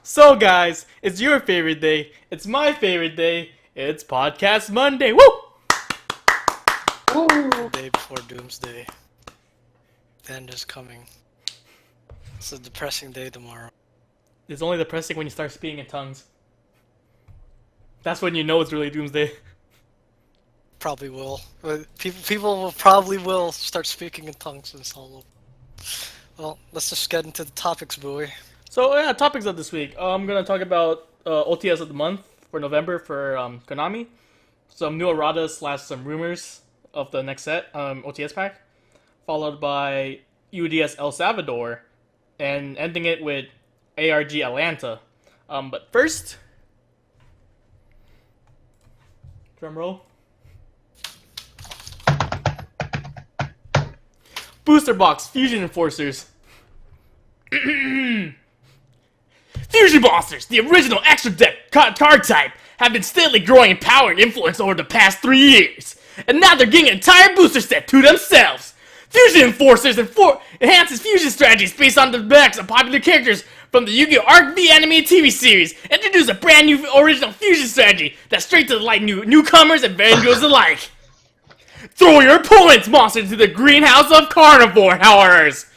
So guys, it's your favorite day. It's my favorite day. It's Podcast Monday. Woo! The day before Doomsday. The end is coming. It's a depressing day tomorrow. It's only depressing when you start speaking in tongues. That's when you know it's really Doomsday. Probably will. But people will probably will start speaking in tongues in solo. Well, let's just get into the topics, Bowie. So yeah, topics of this week. I'm gonna talk about OTS of the month for November for Konami. Some new erratas slash some rumors of the next set OTS pack, followed by UDS El Salvador, and ending it with ARG Atlanta. But first, drum roll. Booster Box Fusion Enforcers. Fusion Monsters, the original extra deck card type, have been steadily growing in power and influence over the past 3 years. And now they're getting an entire booster set to themselves. Fusion Enforcers enhances fusion strategies based on the backs of popular characters from the Yu-Gi-Oh! ARG V animated TV series. Introduce a brand new original fusion strategy that's straight to the light newcomers and veterans alike. Throw your opponent's monster into the greenhouse of carnivore horrors.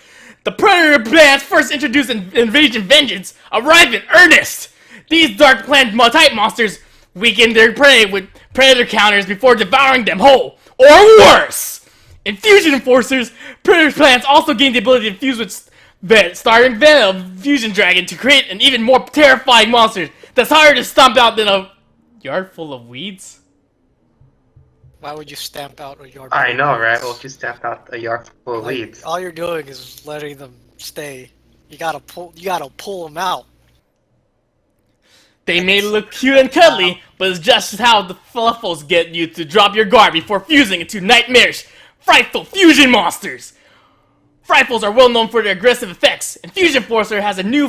The Predator plans first introduced in Invasion Vengeance arrive in earnest. These Dark Plant type monsters weaken their prey with Predator counters before devouring them whole, or worse. In Fusion Enforcers, Predator plants also gain the ability to fuse with starting Venom Fusion Dragon to create an even more terrifying monster that's harder to stomp out than a yard full of weeds. Why would you stamp out a yard? I know, right? Well, if you stamp out a yard full of Like, weeds. all you're doing is letting them stay. You gotta pull them out. They may look cute and cuddly, but it's just how the fluffles get you to drop your guard before fusing into nightmarish, frightful fusion monsters. Frightfuls are well known for their aggressive effects, and Fusion Forcer has a new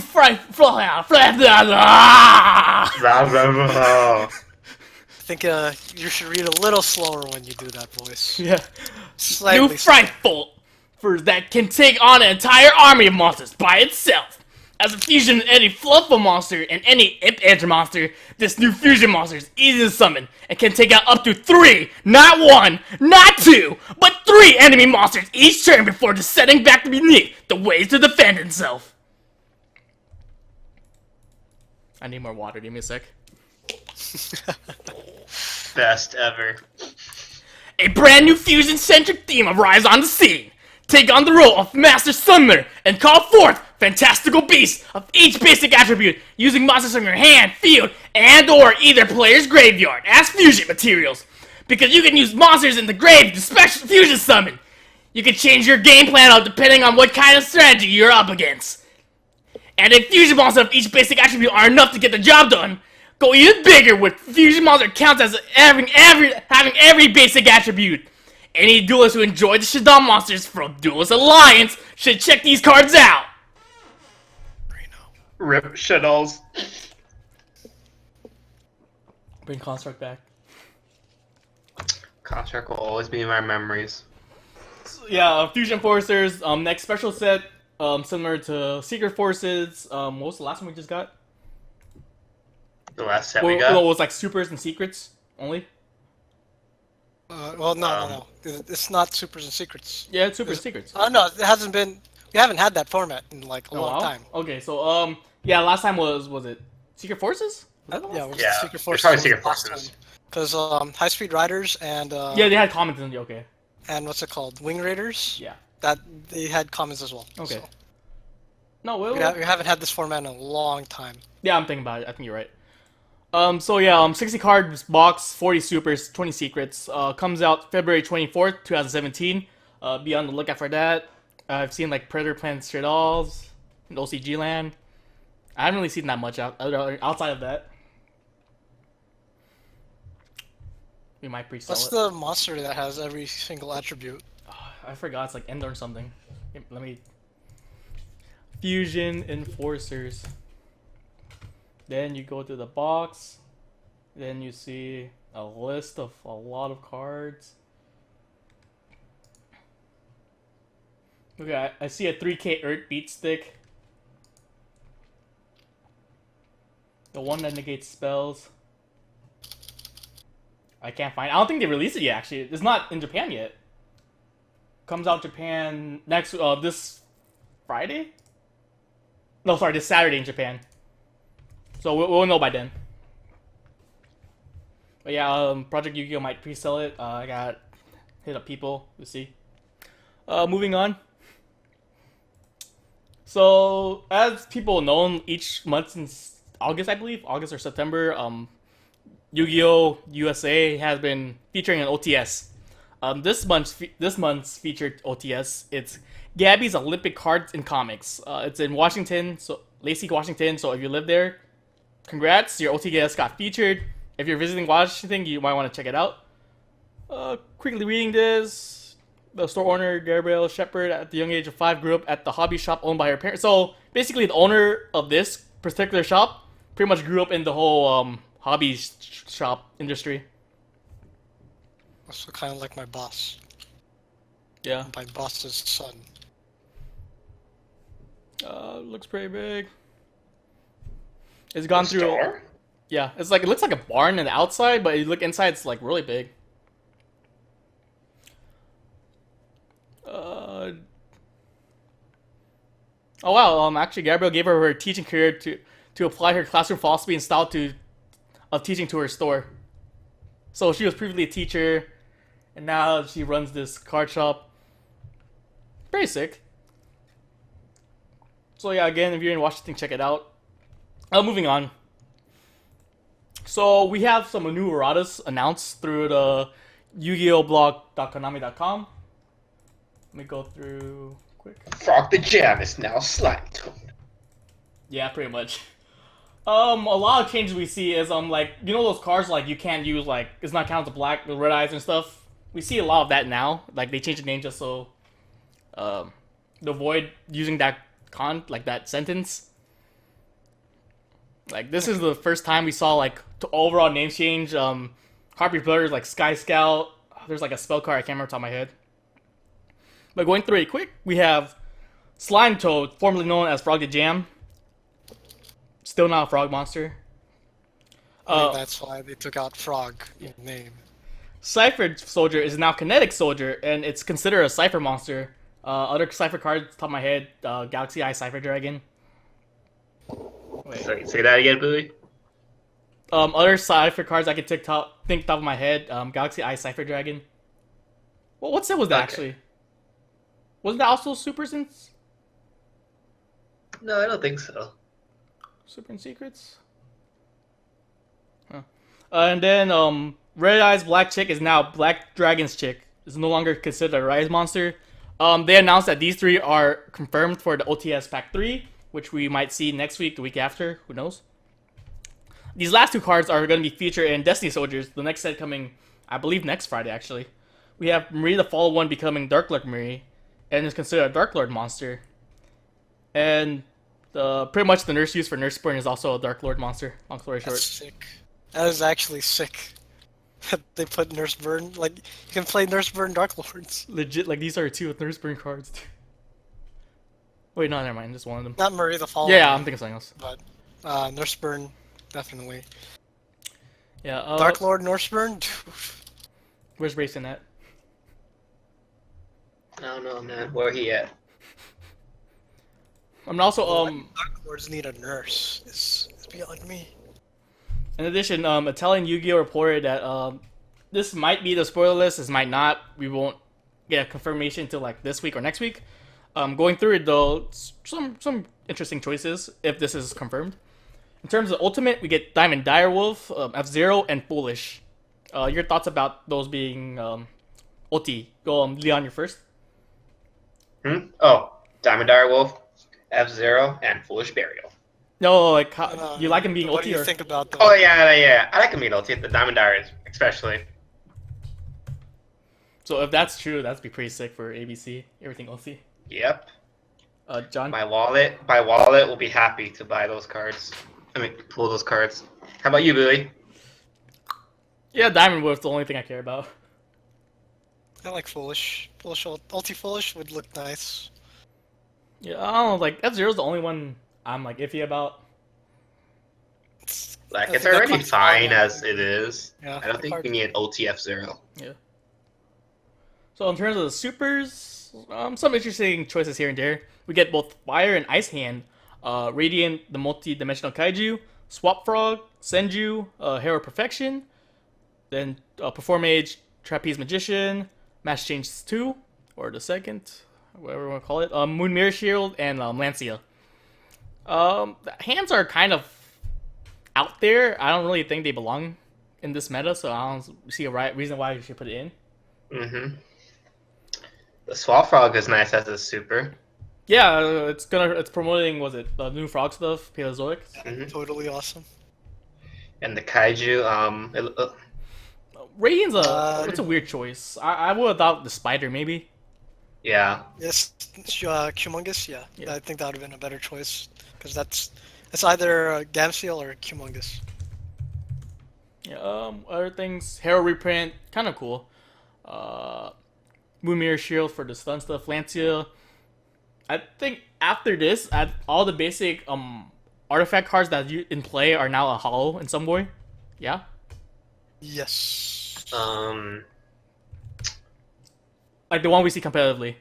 I think you should read a little slower when you do that voice. Yeah. Slightly New slower. Frightful that can take on an entire army of monsters by itself. As a fusion of any Fluffle monster and any Imp Edge monster, this new fusion monster is easy to summon and can take out up to 3, not 1, not 2, but 3 enemy monsters each turn before descending back beneath the waves to defend himself. I need more water, give me a sec. Best ever. A brand new fusion-centric theme arrives on the scene. Take on the role of Master Summoner and call forth fantastical beasts of each basic attribute using monsters from your hand, field, and or either player's graveyard as fusion materials. Because you can use monsters in the grave to special fusion summon. You can change your game plan out depending on what kind of strategy you're up against. And if fusion monsters of each basic attribute are enough to get the job done, go even bigger with fusion monster counts as having every basic attribute. Any duelists who enjoy the Shadow monsters from Duelist Alliance should check these cards out. Rip Shadows. Bring Construct back. Construct will always be in my memories. So, yeah, Fusion Forcers. Next special set. Similar to Secret Forces. What was the last one we just got? The last set we got? Well, it was like Supers and Secrets only. No. It's not Supers and Secrets. Yeah, it's Super Secrets. No, it hasn't been. We haven't had that format in like a long time. Okay, so yeah, last time was it Secret Forces? Yeah, it was Yeah, Secret it's Forces. probably Secret Forces. Because High Speed Riders and Yeah, they had comments in the okay. and what's it called? Wing Raiders. Yeah. That they had comments as well. Okay. So No, we haven't had this format in a long time. yeah, I'm thinking about it. I think you're right. So yeah, 60 cards box, 40 supers, 20 secrets. Comes out February 24th, 2017. Be on the lookout for that. I've seen like Predator Plant Straight Alls and OCG Land. I haven't really seen that much outside of that. We might pre-sell What's it. the monster that has every single attribute? I forgot. It's like Ender or something. Let me. Fusion Enforcers. Then you go to the box. Then you see a list of a lot of cards. Okay, I see a 3K Earth Beat Stick. The one that negates spells. I can't find. I don't think they released it yet. Actually, it's not in Japan yet. Comes out Japan next this Friday. No, sorry, this Saturday in Japan. So we'll know by then. But yeah, Project Yu-Gi-Oh might pre-sell it. I got hit up people. We'll see. Moving on. So as people know, each month since August, I believe, August or September, Yu-Gi-Oh! USA has been featuring an OTS. This month's featured OTS, it's Gabby's Olympic Cards in Comics. It's in Washington, so Lacey, Washington. So if you live there, congrats, your OTS got featured. If you're visiting Washington, you might want to check it out. Quickly reading this, the store owner Gabrielle Shepard, at the young age of 5, grew up at the hobby shop owned by her parents. So basically, the owner of this particular shop pretty much grew up in the whole hobby shop industry. Also kind of like my boss. Yeah. My boss's son. Looks pretty big. It's gone through. Store? Yeah, it's like, it looks like a barn on the outside, but you look inside, it's like really big. Oh wow, actually Gabrielle gave her teaching career to apply her classroom philosophy and style of teaching to her store. So she was previously a teacher, and now she runs this card shop. Pretty sick. So yeah, again, if you're in Washington, check it out. Moving on. So we have some new erratas announced through the Yu-Gi-Oh! Blog.konami.com. Let me go through quick. Frog the Jam is now Slime Toad. Yeah, pretty much. A lot of changes we see is like, you know those cards like you can't use, like it's not counted to black, the red eyes and stuff. We see a lot of that now. Like they changed the name just so to avoid using that that sentence. Like this is the first time we saw like overall name change. Harpy Brothers, like Sky Scout. There's like a spell card I can't remember off the top of my head. But going through it quick, we have Slime Toad, formerly known as Frog the Jam. Still not a frog monster. That's why they took out Frog in the name. Cypher Soldier is now Kinetic Soldier, and it's considered a Cypher monster. Other Cypher cards, top of my head, Galaxy Eye Cypher Dragon. Wait. Sorry, say that again, Billy. Other Cypher cards I could think top of my head, Galaxy Eye Cypher Dragon. Well, what set was that actually? Wasn't that also Super Sense? No, I don't think so. Super and Secrets? Huh. And then, Red Eyes Black Chick is now Black Dragon's Chick. It's no longer considered a Rise monster. They announced that these 3 are confirmed for the OTS Pack 3, which we might see next week, the week after, who knows. These last 2 cards are going to be featured in Destiny Soldiers, the next set coming, I believe, next Friday, actually. We have Marie the Fall One becoming Dark Lord Marie, and is considered a Dark Lord monster. And pretty much the nurse used for Nurse Burn is also a Dark Lord monster, long story short. That's sick. That is actually sick. They put Nurse Burn, like, you can play Nurse Burn Dark Lords. Legit, like, these are 2 with Nurse Burn cards. Wait, no, never mind, just one of them. Not Marie the Fall. Yeah, I'm thinking something else. But, Nurse Burn, definitely. Yeah, Dark Lord Nurse Burn? Where's Racing at? I don't know, man. Where he at? I'm also, Dark Lords need a nurse. It's beyond me. in addition, Italian Yu-Gi-Oh! Reported that, this might be the spoiler list, this might not. We won't get a confirmation until, like, this week or next week. Going through it, though, some interesting choices, if this is confirmed. In terms of Ultimate, we get Diamond Direwolf, F-Zero, and Foolish. Your thoughts about those being, Ulti? Go, Leon, you're first. Oh, Diamond Direwolf, F-Zero, and Foolish Burial. No, like, you like him being What Ulti, do you or? think about the... Oh, yeah. I like him being ulti, the Diamond Dire, especially. So if that's true, that'd be pretty sick for ABC. Everything Ulti. Yep. John? My wallet will be happy to buy those cards. I mean, pull those cards. How about you, Billy? Yeah, Diamond Wolf's the only thing I care about. I like Foolish. Ulti Foolish would look nice. Yeah, I don't know, like, F-Zero's the only one I'm, like, iffy about. Like, I it's think that already comes fine out, as it is. Yeah, I don't think we need OTF 0. Yeah. So in terms of the supers, some interesting choices here and there. We get both Fire and Ice Hand, Radiant, the multi-dimensional Kaiju, Swap Frog, Senju, Hero Perfection, then Perform Age, Trapeze Magician, Mass Change 2, or the second, whatever you want to call it, Moon Mirror Shield, and Lancia. The hands are kind of out there. I don't really think they belong in this meta, so I don't see a reason why you should put it in. Mm-hmm. The Swall Frog is nice as a super. Yeah, it's promoting, was it the new frog stuff, Paleozoic? Mm-hmm. totally awesome. And the Kaiju, Radiant's it's a weird choice. I would have thought the spider maybe. yeah. Yes, Humongous. Yeah, Yeah. I think that would have been a better choice because it's either Gamseel or Humongous. Yeah, other things, Hero reprint, kind of cool. Moon Mirror Shield for the stun stuff, Lancia. I think after this, all the basic artifact cards that you in play are now a hollow in some way. Yeah. Yes. Like the one we see competitively.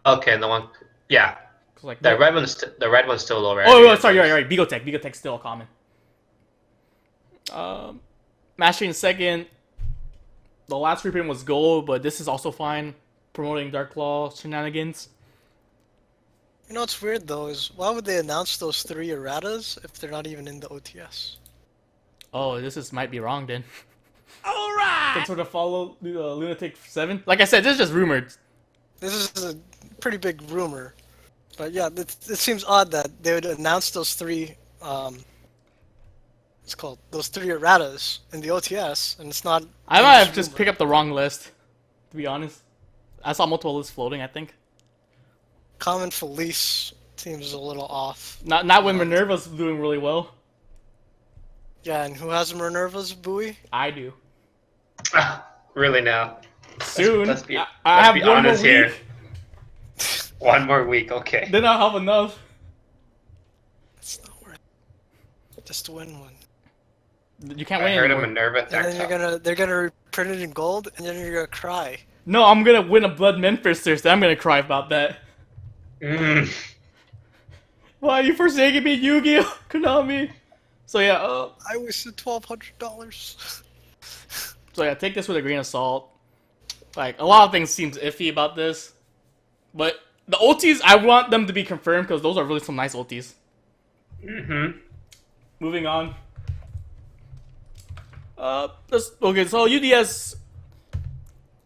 Okay, the one. Yeah. Like The red one's still low, right? Oh, sorry, you're right. Bigotech. Bigotech's still a common. Mastering second. The last reprint was gold, but this is also fine. Promoting Dark Claw shenanigans. You know what's weird though is why would they announce those 3 erratas if they're not even in the OTS? Oh, might be wrong then. All right. Can sort of follow Lunatic 7. Like I said, this is just rumored. This is a pretty big rumor, but yeah, it seems odd that they would announce those 3. It's called those 3 erratas in the OTS, and it's not. I might have just picked up the wrong list. To be honest, I saw multiple lists floating. I think. Common Felice seems a little off. Not when Minerva's doing really well. Yeah, and who has Minerva's buoy? I do. Really now? Soon. Let's be I have be one more honest week. here. One more week, okay. Then I'll have enough. It's not worth it. Just to win one. You can't I win heard of anymore. Minerva. And then they're gonna reprint it in gold, and then you're gonna cry. No, I'm gonna win a Blood Memphis Thirst. I'm gonna cry about that. Why are you forsaking me, Yu-Gi-Oh! Konami? So yeah, I wasted $1,200. so yeah, take this with a grain of salt. Like, a lot of things seems iffy about this. But the OTs, I want them to be confirmed because those are really some nice OTs. Mm-hmm. Moving on. Okay, so UDS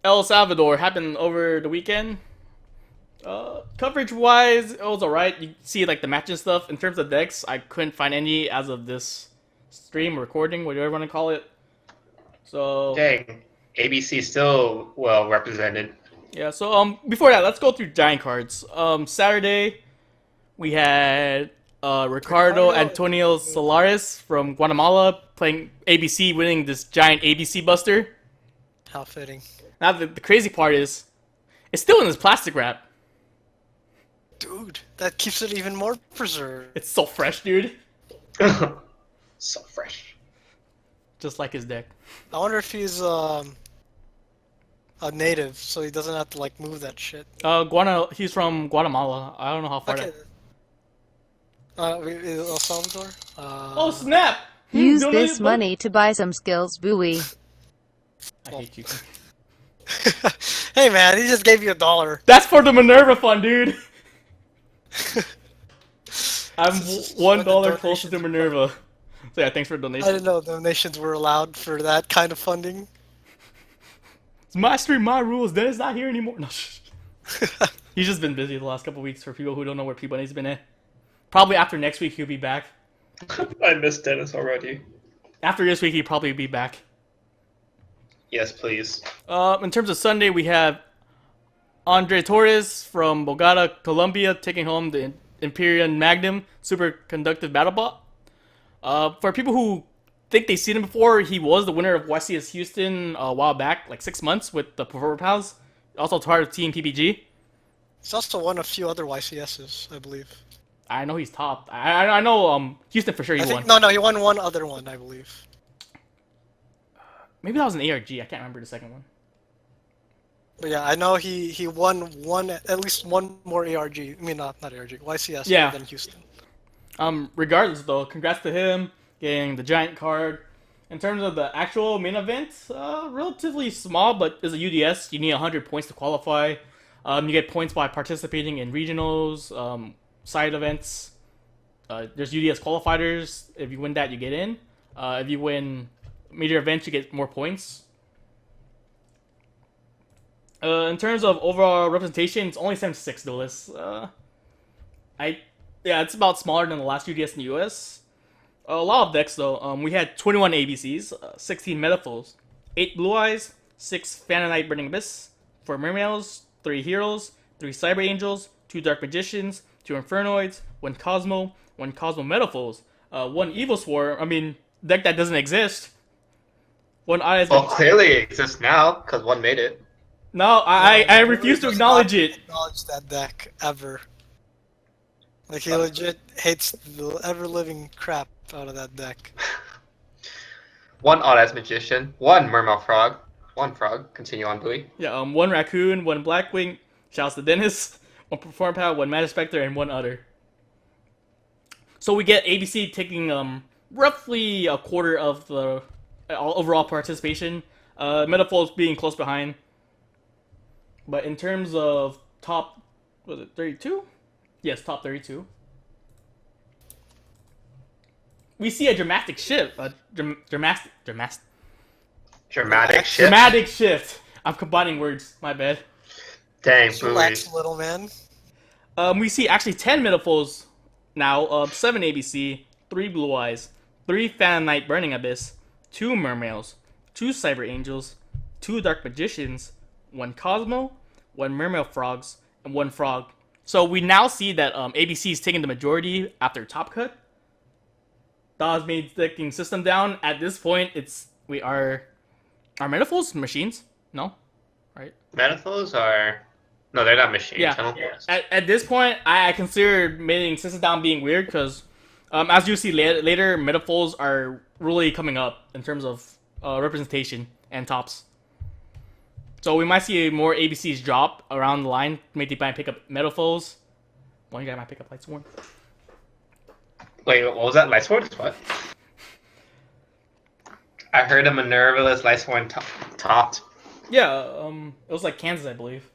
El Salvador happened over the weekend. Coverage wise, it was alright. You see like the match and stuff. In terms of decks, I couldn't find any as of this stream recording, whatever you want to call it. So Dang. ABC still well represented. yeah, so before that, let's go through giant cards. Saturday we had Ricardo Antonio Solares from Guatemala playing ABC, winning this giant ABC Buster. How fitting. Now the crazy part is, it's still in this plastic wrap. Dude, that keeps it even more preserved. It's so fresh, dude. So fresh. Just like his deck. I wonder if he's a native, so he doesn't have to like move that shit. He's from Guatemala. I don't know how far Okay. that. El Salvador? Oh snap! Use Don't this know- money to buy some skills buoy. I hate you. Hey man, he just gave you $1. That's for the Minerva fund, dude. I'm This is $1 what the closer to donations Minerva. So yeah, thanks for the I donation. didn't know donations were allowed for that kind of funding. It's my stream, my rules. Dennis not here anymore. No, he's just been busy the last couple weeks. For people who don't know where Peabody's been at, probably after next week he'll be back. I miss Dennis already. After this week he'll probably be back. Yes, please. In terms of Sunday, we have Andre Torres from Bogota, Colombia, taking home the Imperial Magnum Superconductive Battle Bot. For people who think they've seen him before, he was the winner of YCS Houston a while back, like 6 months with the Performer Pals. Also part of Team PPG. He's also won a few other YCSs, I believe. I know he's top. I know Houston for sure he won. No, he won one other one, I believe. Maybe that was an ARG. I can't remember the second one. But yeah, I know he won at least one more ARG. I mean, not ARG, YCS Yeah. than Houston. Regardless though, congrats to him getting the giant card. In terms of the actual main event, relatively small, but as a UDS, you need 100 points to qualify. You get points by participating in regionals, side events. There's UDS qualifiers. If you win that, you get in. If you win major events, you get more points. In terms of overall representation, it's only 76 duelists. It's about smaller than the last UDS in the US. A lot of decks though. We had 21 ABCs, 16 Metaphors, 8 Blue Eyes, 6 Fanonite Burning Abyss, 4 Mermails, 3 Heroes, 3 Cyber Angels, 2 Dark Magicians, 2 Infernoids, 1 Cosmo, 1 Cosmo Metaphors, 1 Evil Swarm. I mean, deck that doesn't exist. 1 Eyes. Well, clearly it exists now because one made it. No, I refuse to acknowledge it. Acknowledge that deck ever. Like he legit hates the ever-living crap out of that deck. 1 Odd-Eyes Magician, 1 Mermail Frog, 1 Frog. Continue on, Bowie. Yeah, 1 Raccoon, 1 Blackwing. Shouts to Dennis. 1 Perform Pal, 1 Magic Spectre, and 1 Other. So we get ABC taking roughly a quarter of the overall participation. Metaphors being close behind. But in terms of top, was it 32? Yes, top 32. We see a dramatic shift. Dramatic Shift. Dramatic shift. I'm combining words. My bad. Dang, Just Bowie. relax, little man. We see actually 10 Metaphors now. 7 ABC, 3 Blue Eyes, 3 Fanonite Burning Abyss, 2 Mermails, 2 Cyber Angels, 2 Dark Magicians, 1 Cosmo, 1 Mermail Frogs, and 1 Frog. So we now see that ABC is taking the majority after Top Cut. Dawes made taking system down. At this point, are Metaphors machines? No, right? Metaphors are... No, they're not machines. Yeah. I don't think so. At this point, I consider making system down being weird because, as you see later, Metaphors are really coming up in terms of representation and tops. So we might see more ABCs drop around the line. Maybe they might pick up Metaphors. One guy might pick up Lightsworn. Wait, what was that? Lightsworn? What? I heard a Minervalist Lightsworn topped. Yeah, it was like Kansas, I believe.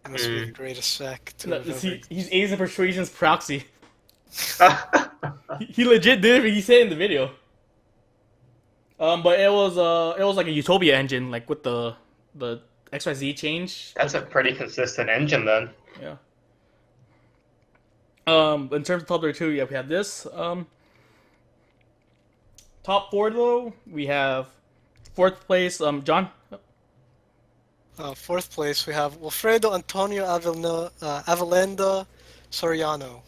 It must be the greatest sack to have ever. He's A's and Persuasion's proxy. He legit did it. He said it in the video. But it was like a Utopia engine, like with the XYZ change. That's a pretty consistent engine then. Yeah. In terms of top 32, yeah, we have this. Top 4 though, we have 4th place. John. 4th place, we have Wilfredo Antonio Avelenda Soriano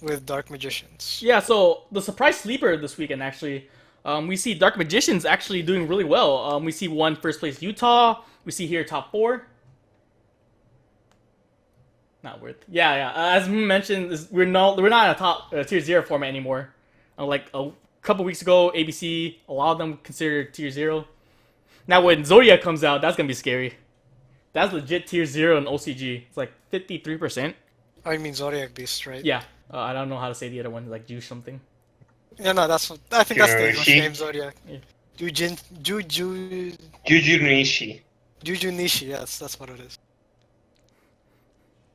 with Dark Magicians. Yeah, so the surprise sleeper this weekend actually. We see Dark Magicians actually doing really well. We see 1 first place Utah. We see here top 4. Not worth. Yeah. As mentioned, we're not in a top tier 0 format anymore. Like a couple weeks ago, ABC, a lot of them considered tier 0. Now when Zodiac comes out, that's gonna be scary. That's legit tier 0 in OCG. It's like 53%. Oh, you mean Zodiac Beast, right? Yeah. I don't know how to say the other one, like Juice something. Yeah, no, I think that's the English Juju. name, Zodiac. Yeah. Juju Nishi. Nishi, yes, that's what it is.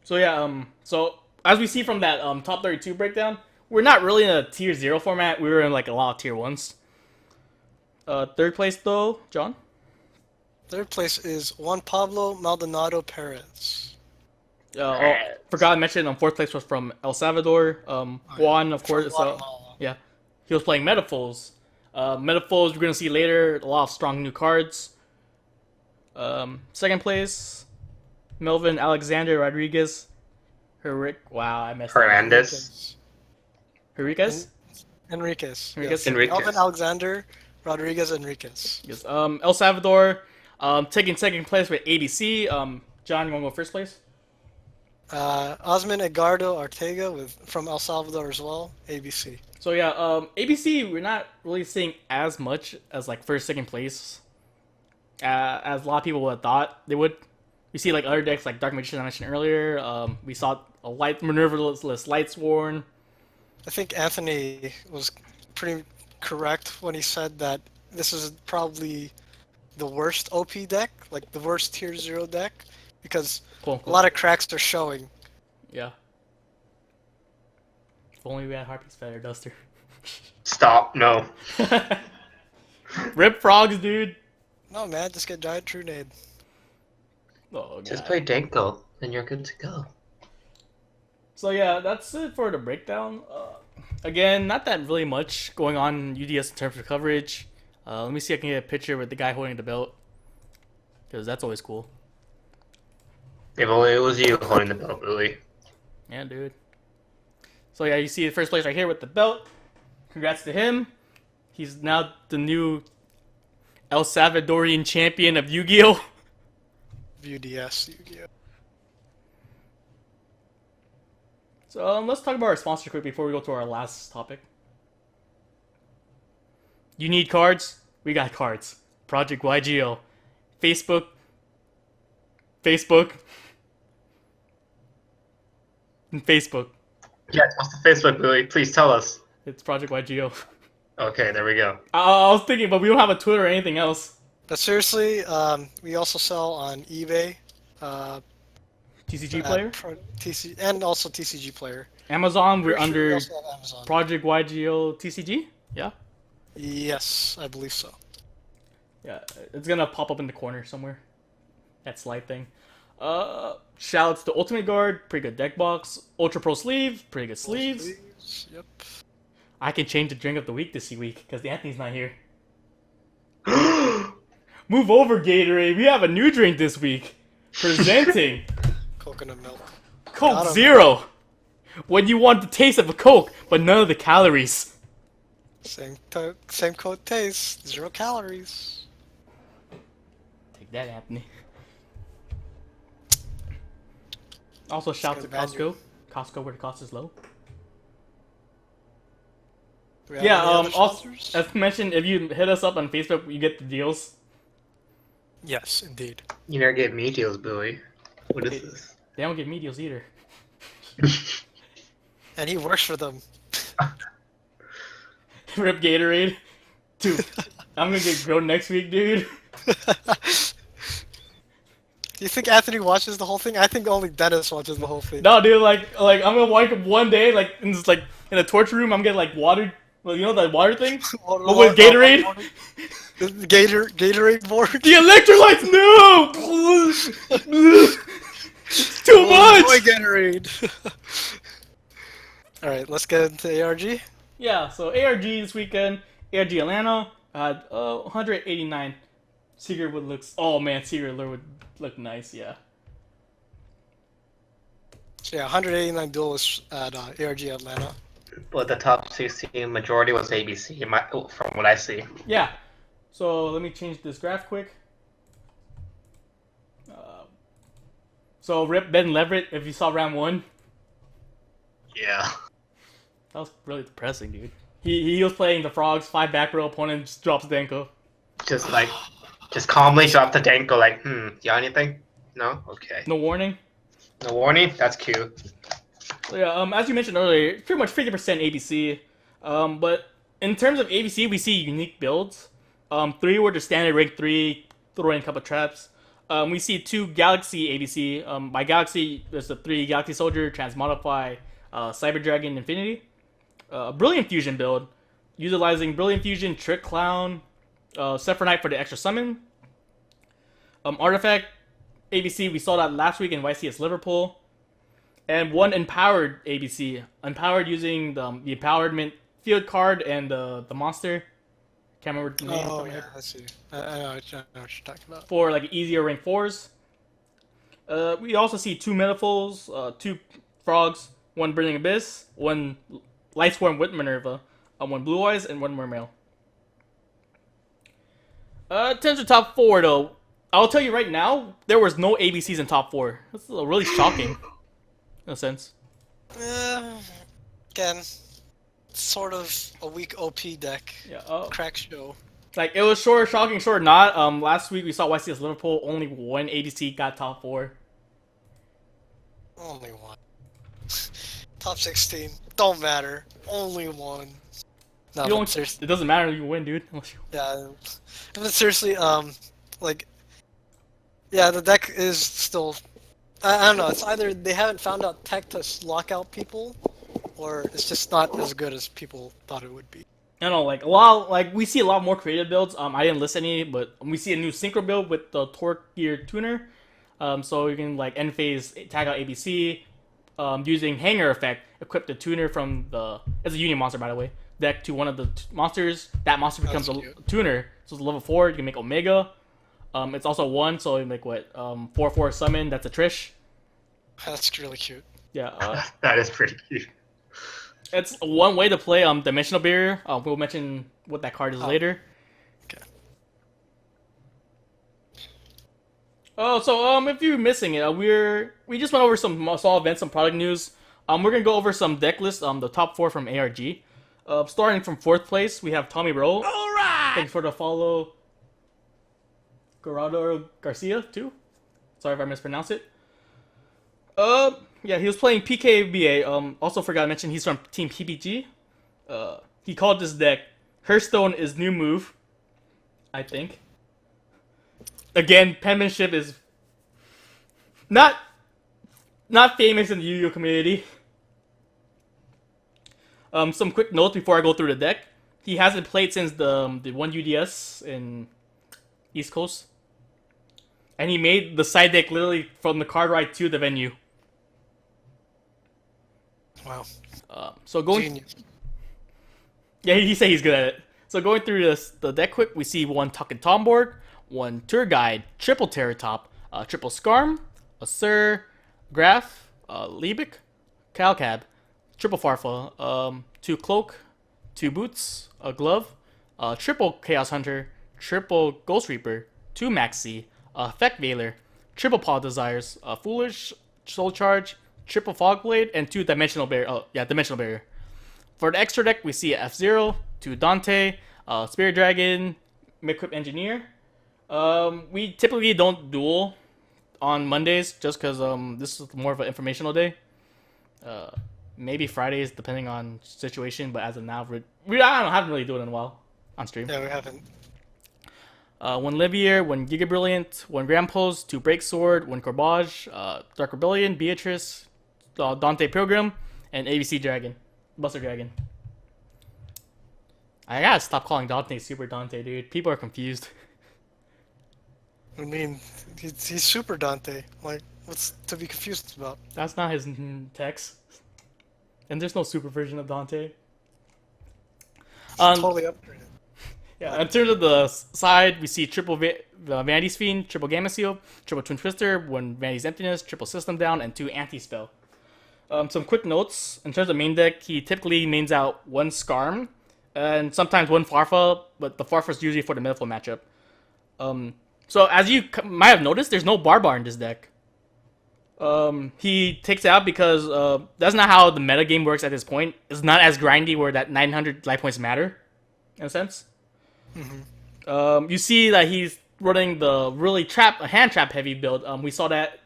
So yeah, so as we see from that top 32 breakdown, we're not really in a tier 0 format. We were in like a lot of tier 1s. 3rd place though, John? 3rd place is Juan Pablo Maldonado Perez. Forgot to mention 4th place was from El Salvador. Juan, of course. Yeah, he was playing Metaphors. Metaphors we're gonna see later. A lot of strong new cards. 2nd place, Melvin Alexander Rodriguez. Wow, I messed Hernandez. up. Enriquez. Enriquez. Enriquez. Yes. Melvin Alexander Rodriguez Enriquez. Yes. El Salvador taking 2nd place with ABC. John, you want to go 1st place? Osman Edgardo Ortega from El Salvador as well. ABC. So yeah, ABC we're not really seeing as much as like first, second place, as a lot of people would have thought they would. We see like other decks like Dark Magician I mentioned earlier. We saw a light Minerva-less Lightsworn. I think Anthony was pretty correct when he said that this is probably the worst OP deck, like the worst tier 0 deck, because Cool. a lot of cracks are showing. Yeah. If only we had Harpy's Feather Duster. Stop. No. Rip frogs, dude. No, man, just get Giant Trunade. Oh, God. Just play Denko, and you're good to go. So yeah, that's it for the breakdown. Again, not that really much going on in UDS in terms of coverage. Let me see if I can get a picture with the guy holding the belt, because that's always cool. If only it was you holding the belt, really. Yeah, dude. So yeah, you see the first place right here with the belt. Congrats to him. He's now the new El Salvadorian champion of Yu-Gi-Oh! UDS, Yu-Gi-Oh. So let's talk about our sponsor quick before we go to our last topic. You need cards? We got cards. Project YGO. Facebook. And Facebook. Yes, what's the Facebook, Billy? Please tell us. It's Project YGO. Okay, there we go. I was thinking, but we don't have a Twitter or anything else. But seriously, we also sell on eBay. TCG player? TC and also TCG player. Amazon, we're Pretty sure we under also have Amazon. Project YGO TCG? Yeah? Yes, I believe so. Yeah, it's gonna pop up in the corner somewhere. That slide thing. Shoutouts to Ultimate Guard, pretty good deck box. Ultra Pro Sleeve, pretty good sleeves. Yep. I can change the drink of the week this week because the Anthony's not here. Move over, Gatorade. We have a new drink this week. Presenting Coconut milk. Coke Got 'em. Zero. When you want the taste of a Coke, but none of the calories. Same coat taste. 0 calories. Take that, Anthony. Also, shout to good value. Costco. Costco, where the cost is low. Do we have Yeah, any other also, sponsors? as mentioned, if you hit us up on Facebook, you get the deals. Yes, indeed. You never get me deals, Billy. What is this? They don't give me deals either. And he works for them. Rip Gatorade. Dude, I'm gonna get grilled next week, dude. Do you think Anthony watches the whole thing? I think only Dennis watches the whole thing. No, dude, like I'm gonna wake up one day, like in this, like in a torture room, I'm getting like water. Well, you know that water thing? But with Gatorade? The Gatorade board. The electrolytes, no! Too much! Boy, Gatorade. Alright, let's get into ARG. Yeah, so ARG this weekend, ARG Atlanta had 189. Secret would look. Oh man, Secret Alert would look nice. Yeah. So yeah, 189 duelists at ARG Atlanta. But the top 16 majority was ABC, from what I see. Yeah. So let me change this graph quick. So Rip Ben Leverett, if you saw round 1, Yeah. that was really depressing, dude. He was playing the Frogs, 5 back row, opponent just drops Denko. Just calmly drop the Denko, like, you got anything? No? Okay. No warning. No warning? That's cute. So yeah, as you mentioned earlier, pretty much 50% ABC. But in terms of ABC, we see unique builds. 3 were the standard rank 3, throw in a couple traps. We see 2 Galaxy ABC. By Galaxy, there's the 3 Galaxy Soldier, Transmodify, Cyber Dragon, Infinity. Brilliant Fusion build, utilizing Brilliant Fusion, Trick Clown, Sephiroth Knight for the extra summon. Artifact ABC, we saw that last week in YCS Liverpool. And 1 Empowered ABC. Empowered using the Empowerment Field card and the monster. Can't remember the name. Oh yeah, I see. I know what you're talking about. For like easier rank 4s. We also see 2 Metaphors, 2 Frogs, 1 Burning Abyss, 1 Lightsworn with Minerva, 1 Blue Eyes, and 1 Mermail. In terms of top 4 though, I'll tell you right now, there was no ABCs in top 4. This is really shocking. in a sense. Again, sort of a weak OP deck. Yeah. Crack show. Like it was short, shocking, short, not. Last week we saw YCS Liverpool only one ADC got top 4. Only one. Top 16. Don't matter. Only one. No, You but don't, seriously. it doesn't matter if you win, dude. Yeah. But seriously, like, yeah, the deck is still. I don't know. It's either they haven't found out tech to lock out people, or it's just not as good as people thought it would be. I don't know, like a lot, like we see a lot more creative builds. I didn't list any, but we see a new synchro build with the torque gear tuner. So you can like end phase tag out ABC, using hanger effect, equip the tuner from the it's a union monster by the way deck to one of the monsters. That monster becomes a tuner, so it's level 4. You can make Omega. It's also 1, so you make what 4/4 summon. That's a Trish. That's really cute. Yeah, That is pretty cute. it's one way to play Dimensional Barrier. We'll mention what that card is later. Okay. Oh, so if you're missing it, we just went over some small events, some product news. We're gonna go over some deck lists. The top 4 from ARG. Starting from 4th place, we have Tommy Rowe. All right. Thanks for the follow. Gerardo Garcia too. Sorry if I mispronounced it. Yeah, he was playing PKBA. Also forgot to mention he's from Team PPG. He called this deck Hearthstone is new move. I think. Again, penmanship is not famous in the Yu-Gi-Oh community. Some quick notes before I go through the deck. He hasn't played since the 1 UDS in East Coast. And he made the side deck literally from the card ride to the venue. Wow. So going, Genius. yeah, he said he's good at it. So going through the deck quick, we see 1 Tuck and Tom board, 1 Tour Guide, triple Terratop, triple Skarm, a Sir, Graf, Liebig, Calcab, triple Farfa, 2 Cloak, 2 Boots, a Glove, triple Chaos Hunter, triple Ghost Reaper, 2 Maxi, Effect Veiler, triple Paw Desires, Foolish, Soul Charge, triple Fog Blade, and 2 Dimensional Barrier. Oh, yeah, Dimensional Barrier. For the extra deck, we see F-Zero, 2 Dante, Spirit Dragon, Midquip Engineer. We typically don't duel on Mondays just because this is more of an informational day. Maybe Fridays, depending on situation, but as of now, I haven't really done it in a while on stream. Yeah, we haven't. 1 Livier, 1 Giga Brilliant, 1 Grampos, 2 Break Sword, 1 Corbage, Dark Rebellion, Beatrice, Dante Pilgrim, and ABC Dragon, Buster Dragon. I gotta stop calling Dante Super Dante, dude. People are confused. I mean, he's Super Dante. Like, what's to be confused about? That's not his text. And there's no super version of Dante. Totally upgraded. Yeah, in terms of the side, we see triple Vanity's Fiend, triple Gamma Seal, triple Twin Twister, 1 Vanity's Emptiness, triple System Down, and 2 Anti-Spell. Some quick notes. In terms of main deck, he typically mains out 1 Skarm, and sometimes 1 Farfa, but the Farfa is usually for the Metalflow matchup. So as you might have noticed, there's no Barbar in this deck. He takes it out because that's not how the meta game works at this point. It's not as grindy where that 900 life points matter, in a sense. Mm-hmm. You see that he's running the really hand trap heavy build. We saw that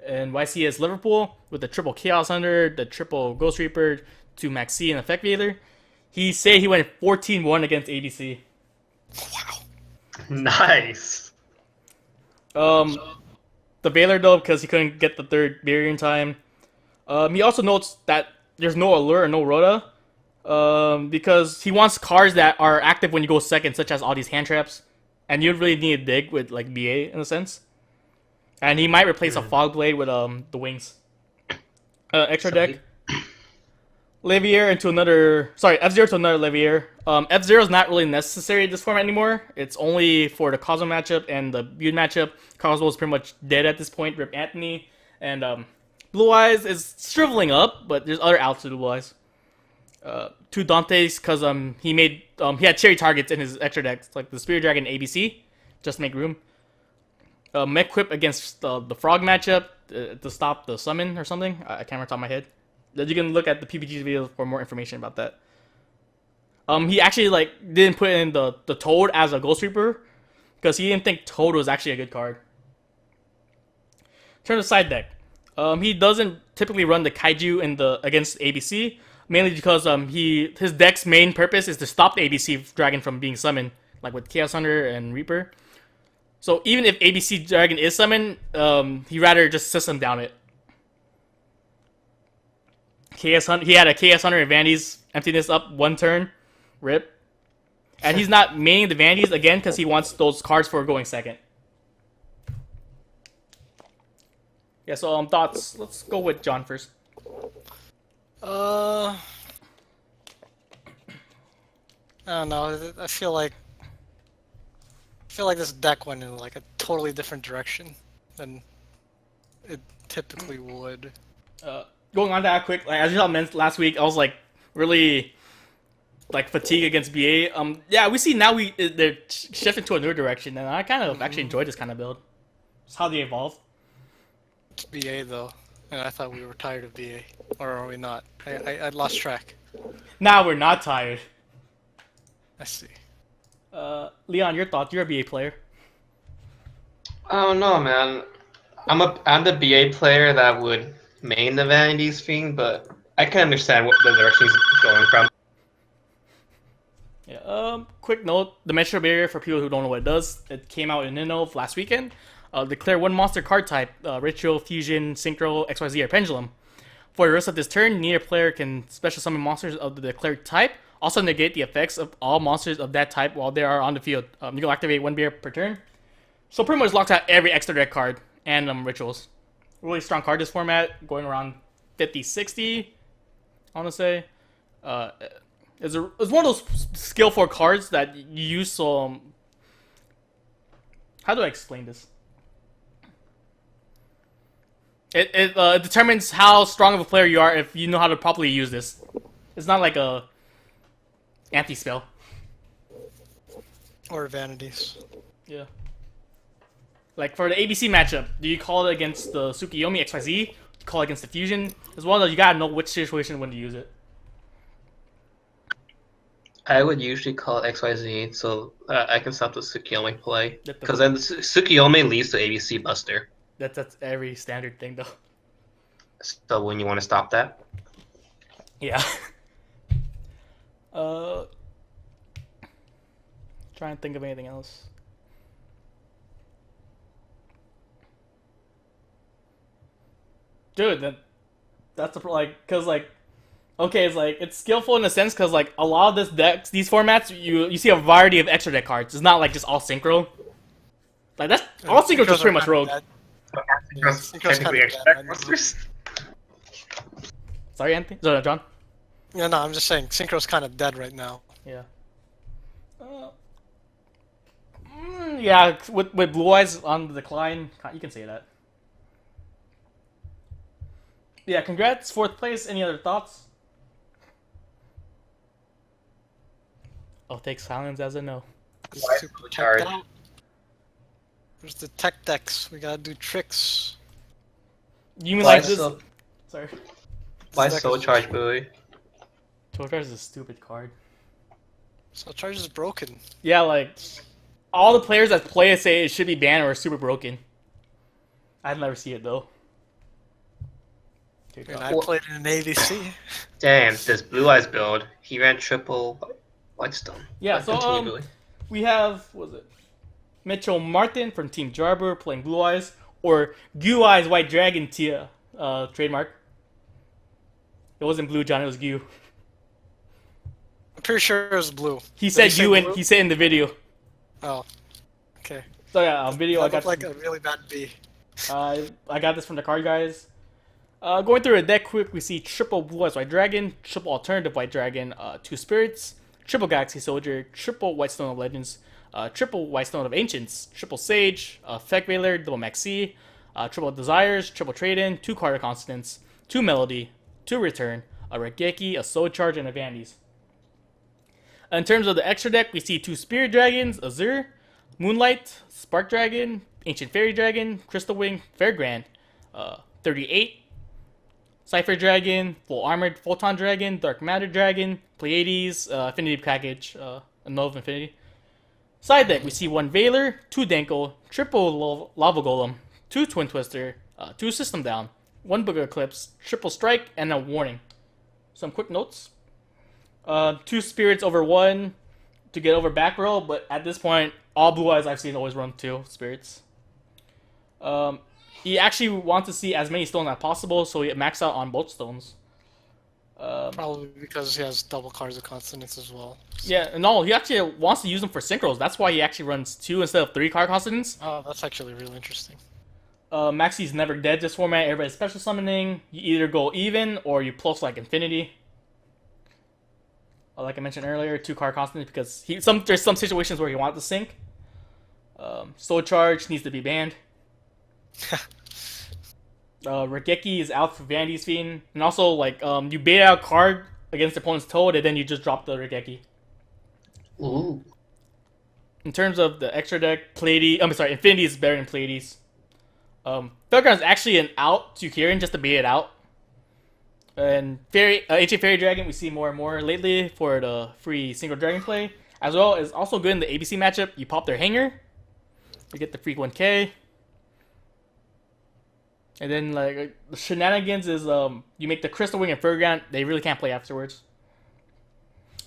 in YCS Liverpool with the triple Chaos Hunter, the triple Ghost Reaper, 2 Maxi, and Effect Veiler. He said he went 14-1 against ADC. Wow. Nice. The Veiler though, because he couldn't get the 3rd barrier in time. He also notes that there's no Allure and no Rhoda. Because he wants cards that are active when you go second, such as all these hand traps. And you really need a dig with like BA in a sense. And he might replace a Fog Blade with the wings. Extra deck. Livier into another... Sorry, F-Zero to another Livier. F-Zero is not really necessary in this format anymore. It's only for the Cosmo matchup and the Butte matchup. Cosmo is pretty much dead at this point. Rip Anthony. And Blue Eyes is shriveling up, but there's other outs to Blue Eyes. 2 Dantes, because he had cherry targets in his extra decks, like the Spirit Dragon ABC, just to make room. Mech Whip against the Frog matchup, to stop the summon or something. I can't remember off my head. You can look at the PPG video for more information about that. He actually like didn't put in the Toad as a Ghost Reaper because he didn't think Toad was actually a good card. In terms of side deck, he doesn't typically run the Kaiju in the against ABC, mainly because his deck's main purpose is to stop the ABC Dragon from being summoned, like with Chaos Hunter and Reaper. So even if ABC Dragon is summoned, he rather just system down it. He had a Chaos Hunter and Vanities emptiness up one turn, rip, and he's not maining the Vanities again because he wants those cards for going second. Yeah, so thoughts. Let's go with John first. I don't know. I feel like this deck went in like a totally different direction than it typically would. Going on to that quick, like, as you mentioned last week, I was like really like fatigued against BA. Yeah, we see now they're shifting to a new direction, and I kind of actually enjoyed this kind of build. It's how they evolve. It's BA though, and I thought we were tired of BA, or are we not? I lost track. Now we're not tired. I see. Leon, your thoughts? You're a BA player. I don't know, man. I'm the BA player that would main the Vanities thing, but I can understand what the direction he's going from. Yeah. Quick note: the Metro Barrier, for people who don't know what it does, it came out in Innov last weekend. Declare one monster card type: Ritual, Fusion, Synchro, XYZ, or Pendulum. For the rest of this turn, neither player can special summon monsters of the declared type. Also negate the effects of all monsters of that type while they are on the field. You can activate one bear per turn. So pretty much locks out every extra deck card and rituals. Really strong card this format, going around 50-60, I want to say. It's one of those skill 4 cards that you use, so... how do I explain this? It determines how strong of a player you are if you know how to properly use this. It's not like a anti-spell. Or Vanities. Yeah. Like for the ABC matchup, do you call it against the Tsukiyomi XYZ? Do you call it against the Fusion? As well as you gotta know which situation when to use it. I would usually call it XYZ so I can stop the Tsukiyomi play. That's Because then the Tsukiyomi leads to ABC Buster. That's every standard thing though. So when you want to stop that? Yeah. Trying to think of anything else. Dude, that's like, cause like, okay, it's like it's skillful in a sense, cause like a lot of this decks, these formats, you see a variety of extra deck cards. It's not like just all synchro. Like that's all synchro is pretty much rogue. Yeah, Synchro's kind of dead. monsters. Sorry, Anthony. So, John. Yeah, no, I'm just saying Synchro's kind of dead right now. Yeah. Yeah, with Blue Eyes on the decline, you can say that. Yeah, congrats, 4th place. Any other thoughts? I'll take silence as a no. Why Super so checked charged? out. There's the tech decks. We gotta do tricks. You mean Why like this? so, Sorry. why This deck so is- charged, Bowie? Total Charge is a stupid card. So charge is broken. Yeah, like all the players that play it say it should be banned or super broken. I'd never see it though. Here you And go. I played it in ABC. Damn, this Blue Eyes build, he ran triple Whitestone. Yeah, so Continue, Bowie. we have, what was it? Mitchell Martin from Team Jarber playing Blue Eyes, or Goo Eyes White Dragon Tia trademark. It wasn't Blue, John, it was Goo. I'm pretty sure it was blue. He Did said he say you and blue? he said in the video. Oh, okay. So yeah, video I That got looked like a really bad B. I got this from the card guys. Going through a deck quick, we see triple Blue Eyes White Dragon, triple Alternative White Dragon, 2 Spirits, triple Galaxy Soldier, triple White Stone of Legends, triple White Stone of Ancients, triple Sage, Effect Veiler, double Maxi, triple Desires, triple Trade-In, 2 Carter Constants, 2 Melody, 2 Return, a Regeki, a Soul Charge, and a Vandy's. In terms of the extra deck, we see 2 Spirit Dragons, Azure, Moonlight, Spark Dragon, Ancient Fairy Dragon, Crystal Wing, Fairgrand, 38, Cypher Dragon, Full Armored Photon Dragon, Dark Matter Dragon, Pleiades, Affinity Package, Nova Infinity. Side deck, we see 1 Veiler, 2 Denko, triple Lava Golem, 2 Twin Twister, 2 System Down, 1 Booger Eclipse, triple Strike, and a Warning. Some quick notes. 2 Spirits over 1 to get over back row, but at this point, all Blue Eyes I've seen always run 2 Spirits. He actually wants to see as many stones as possible, so he maxed out on both stones. Probably because he has double cards of consonants as well. Yeah, no, he actually wants to use them for synchros. That's why he actually runs 2 instead of 3 card consonants. Oh, that's actually really interesting. Maxi's never dead this format. Everybody's special summoning. You either go even or you plus like infinity. Like I mentioned earlier, 2 card consonants because there's some situations where he wants to sync. Soul Charge needs to be banned. Regeki is out for Vanity's Fiend, and also like you bait out a card against the opponent's Toad, and then you just drop the Regeki. Ooh. In terms of the extra deck, Infinity is better than Pleiades. Fairground is actually an out to Kieran just to bait it out. And HA Fairy Dragon we see more and more lately for the free single dragon play, as well as also good in the ABC matchup. You pop their hanger, you get the free 1K. And then like the shenanigans is you make the Crystal Wing and Fairground, they really can't play afterwards.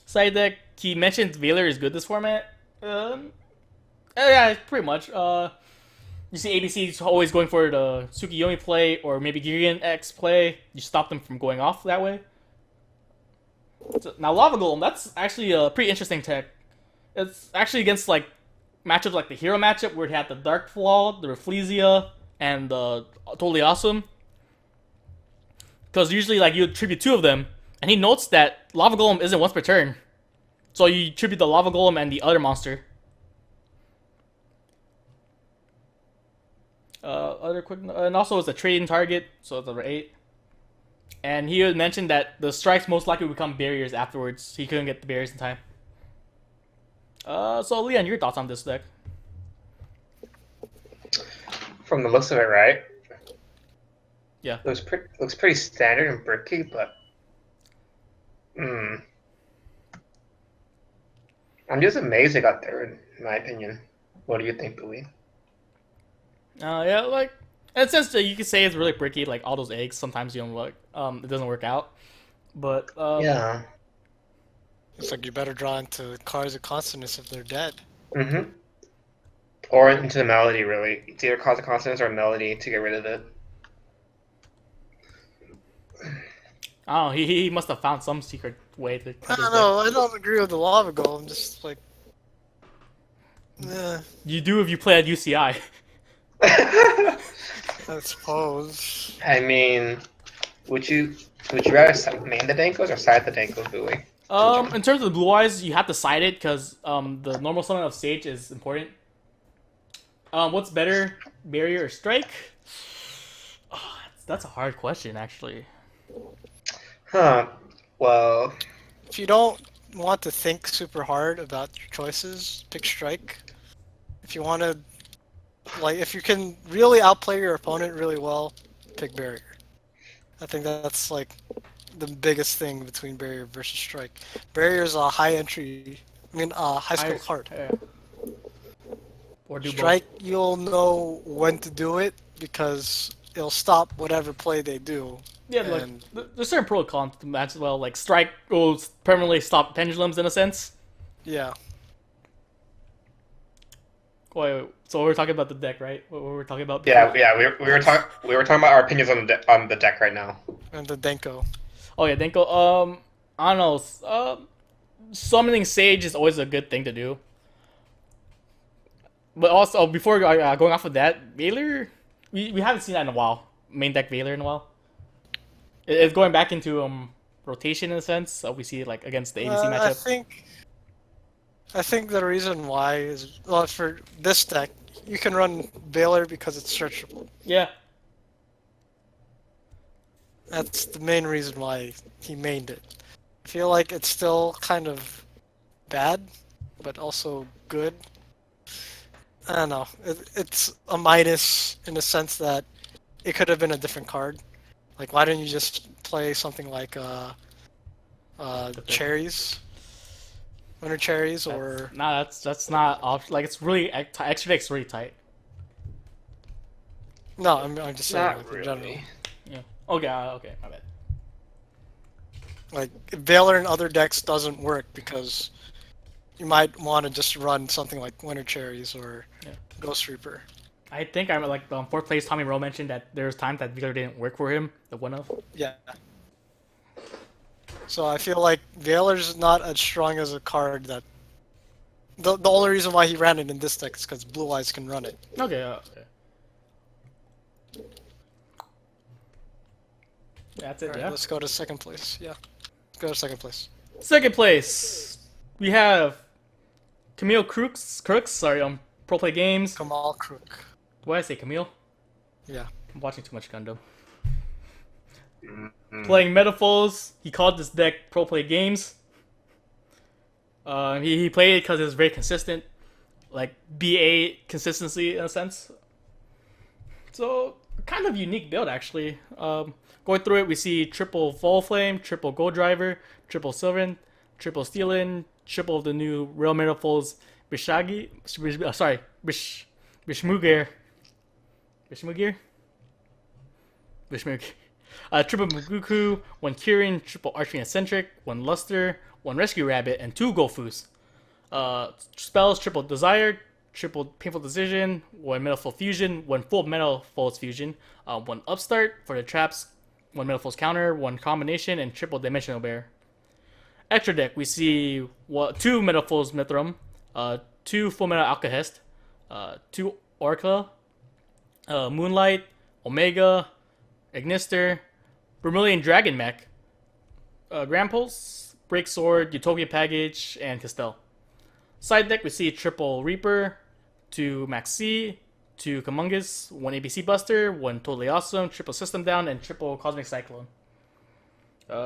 Side deck, he mentioned Veiler is good this format. Yeah, pretty much. You see ABC's always going for the Tsukiyomi play or maybe Gigan X play. You stop them from going off that way. So, now Lava Golem, that's actually a pretty interesting tech. It's actually against like matchups like the Hero matchup where it had the Dark Flaw, the Rafflesia, and the Totally Awesome. Because usually like you tribute 2 of them, and he notes that Lava Golem isn't once per turn. So you tribute the Lava Golem and the other monster. Other quick, and also it's a trading target, so it's over 8. And he had mentioned that the strikes most likely will become barriers afterwards. He couldn't get the barriers in time. So Leon, your thoughts on this deck? From the looks of it, right? Yeah. Looks pretty standard and bricky, but I'm just amazed it got third, in my opinion. What do you think, Bowie? Yeah, like in a sense, you could say it's really bricky. Like all those eggs, sometimes you don't work. It doesn't work out. But Yeah. It's like you better draw into cards of consonants if they're dead. Mm-hmm. Or into the melody, really. It's either cause of consonants or melody to get rid of it. I don't know. He must have found some secret way to. I don't know. I don't agree with the Lava Golem. Just like, You do if you play at UCI. I suppose. I mean, would you rather main the Dankos or side the Dankos, Bowie? In terms of the Blue Eyes, you have to side it because the normal summon of Sage is important. What's better, barrier or strike? Oh, that's a hard question, actually. Huh. Well, If you don't want to think super hard about your choices, pick strike. If you want to, like, if you can really outplay your opponent really well, pick barrier. I think that's like the biggest thing between barrier versus strike. Barrier is a high skill card. Yeah. Or do Strike, you'll know when to do it because it'll stop whatever play they do. Yeah, like there's certain pro and cons to match as well. Like strike will permanently stop pendulums in a sense. Yeah. Wait, so we're talking about the deck, right? What were we talking about? yeah. We were talking about our opinions on the deck right now. And the Denko. Oh yeah, Denko. I don't know. Summoning Sage is always a good thing to do. But also, before going off of that, Veiler, we haven't seen that in a while. Main deck Veiler in a while. It's going back into rotation in a sense. So we see it like against the ABC matchup. I think the reason why is, well, for this deck, you can run Veiler because it's searchable. Yeah. That's the main reason why he mained it. I feel like it's still kind of bad, but also good. I don't know. It's a minus in the sense that it could have been a different card. Like, why didn't you just play something like cherries, winter cherries, or Nah, that's not like it's really extra deck's really tight. no? I'm just saying, Not like, in general. really. Yeah. Okay. Okay. My bad. Like, Valor in other decks doesn't work because you might want to just run something like winter cherries or Yeah. Ghost Reaper. I think I'm like the fourth place. Tommy Rowe mentioned that there's times that Valor didn't work for him. The one of. Yeah. So I feel like Valor's not as strong as a card that. The only reason why he ran it in this deck is because Blue Eyes can run it. Okay. Okay. That's it. Alright, Yeah. let's go to second place. Yeah. Let's go to second place. Second place, we have Camille Crooks. Sorry, Pro Play Games. Kamal Crook. Why did I say Camille? Yeah. I'm watching too much Gundam. Mm. Playing Metaphors. He called this deck Pro Play Games. He played it because it was very consistent, like BA consistency in a sense. So kind of unique build actually. Going through it, we see triple Vol Flame, triple Gold Driver, triple Sylvan, triple Steelin, triple of the new Real Metaphors Bishmugir. Triple Muguku, one Kirin, triple Archery Eccentric, one Luster, one Rescue Rabbit, and two Gofus. Spells, triple Desire, triple Painful Decision, one Metalfold Fusion, one full Metalfold Fusion, one Upstart for the traps, one Metalfold Counter, one Combination, and triple Dimensional Bear. Extra deck, we see two Metalfolds Mithram, two Full Metal Alcahest, two Orca, Moonlight, Omega, Ignister, Vermilion Dragon Mech, Grampulse, Break Sword, Utopia Package, and Castell. Side deck, we see triple Reaper, two Maxi, two Kamungus, one ABC Buster, one Totally Awesome, triple System Down, and triple Cosmic Cyclone.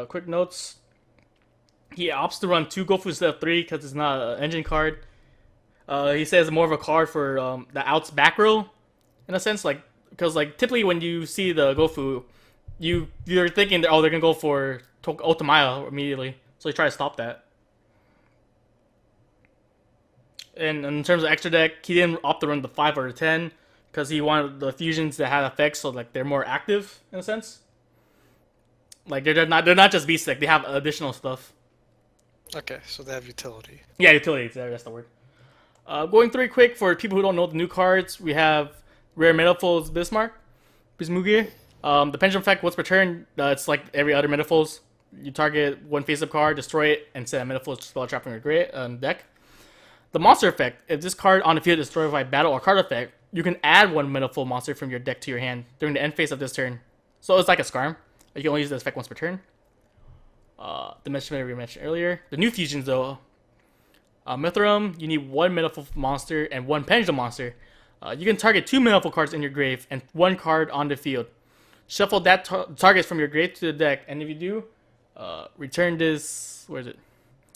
Quick notes. He opts to run two Gofu instead of three because it's not an engine card. He says more of a card for the outs back row, in a sense, like because like typically when you see the Gofu, you're thinking that they're gonna go for Ultimaya immediately, so you try to stop that. And in terms of extra deck, he didn't opt to run the 5 or the 10 because he wanted the fusions that had effects, so like they're more active in a sense. Like they're not just beast deck; they have additional stuff. Okay, so they have utility. Yeah, utility. That's the word. Going through it quick for people who don't know the new cards, we have Rare Metaphors Bismugir. The Pendulum effect, once per turn, it's like every other Metaphors. You target one face-up card, destroy it, and set a Metaphors spell trap from your deck. The monster effect, if this card on the field is destroyed by battle or card effect, you can add one Metaphor monster from your deck to your hand during the end phase of this turn. So it's like a Skarm. You can only use this effect once per turn. The Dimension we mentioned earlier. The new fusions though, Mithram, you need one Metaphor monster and one Pendulum monster. You can target two Metaphor cards in your grave and one card on the field. Shuffle that target from your grave to the deck, and if you do, return this. Where is it?